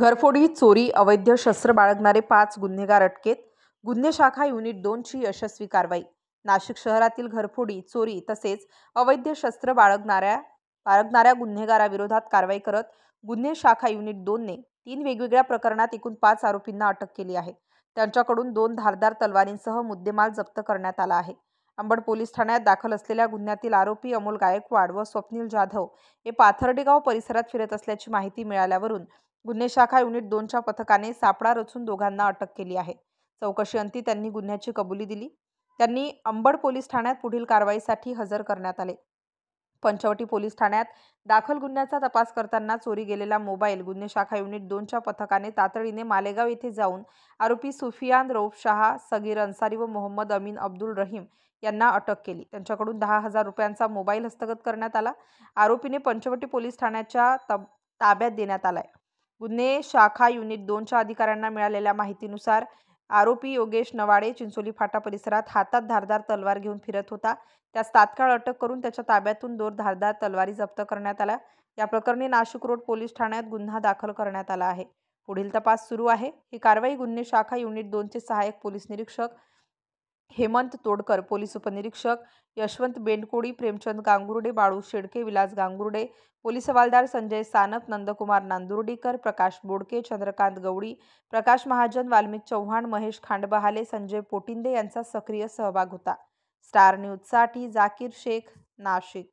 घरफोडी, चोरी, अवैध शस्त्र बाळगणारे 5 गुन्हेगार अटकेत. गुन्हे शाखा युनिट 2 ची यशस्वी कारवाई. नाशिक शहरातील घरफोडी, चोरी तसेच अवैध शस्त्र बाळगणाऱ्या गुन्हेगाराविरोधात कारवाई करत गुन्हे शाखा युनिट 2 ने 3 वेगवेगळ्या प्रकरणात एकूण 5 आरोपींना अटक केली आहे. त्यांच्याकडून 2 धारदार तलवारींसह मुद्देमाल जप्त करण्यात आला आहे. अंबड पोलीस ठाण्यात दाखल असलेल्या गुन्ह्यातील आरोपी अमोल गायकवाड व स्वप्नील जाधव हे पाथर्डी गाव परिसरात फिरत असल्याची माहिती मिळाल्यावरून गुन्हे शाखा युनिट 2 च्या पथकाने सापळा रचून दोघांना अटक केली आहे. चौकशीअंती त्यांनी गुन्ह्याची कबुली दिली. त्यांनी अंबड पोलीस ठाण्यात पुढील कारवाईसाठी हजर करण्यात आले. पंचवटी पोलीस ठाण्यात दाखल गुन्ह्याचा तपास करताना चोरी गेलेला मोबाईल गुन्हे शाखा युनिट 2 च्या पथकाने तातडीने मालेगाव येथे जाऊन आरोपी सुफियान रौफ शाह, सगीर अन्सारी व मोहम्मद अमीन अब्दुल रहीम यांना अटक केली. त्यांच्याकडून 10,000 रुपयांचा मोबाईल हस्तगत करण्यात आला. आरोपीने पंचवटी पोलीस ठाण्याच्या ताब्यात देण्यात आलाय. गुन्हे शाखा युनिट 2 च्या अधिकाऱ्यांना मिळालेल्या माहितीनुसार आरोपी योगेश नवाडे चिंचोली फाटा परिसरात हातात धारदार तलवार घेऊन फिरत होता. त्यास तात्काळ अटक करून त्याच्या ताब्यातून 2 धारदार तलवारी जप्त करण्यात आल्या. या प्रकरणी नाशिक रोड पोलीस ठाण्यात गुन्हा दाखल करण्यात आला आहे. पुढील तपास सुरू आहे. ही कारवाई गुन्हे शाखा युनिट 2 चे सहाय्यक पोलीस निरीक्षक हेमंत तोडकर, पोलीस उपनिरीक्षक यशवंत बेंडकोडी, प्रेमचंद गांगुर्डे, बाळू शेडके, विलास गांगुर्डे, पोलीस हवालदार संजय सानप, नंदकुमार नांदुर्डीकर, प्रकाश बोडके, चंद्रकांत गवडी, प्रकाश महाजन, वाल्मिक चव्हाण, महेश खांडबहाले, संजय पोटिंदे यांचा सक्रिय सहभाग होता. स्टार न्यूजसाठी जाकीर शेख, नाशिक.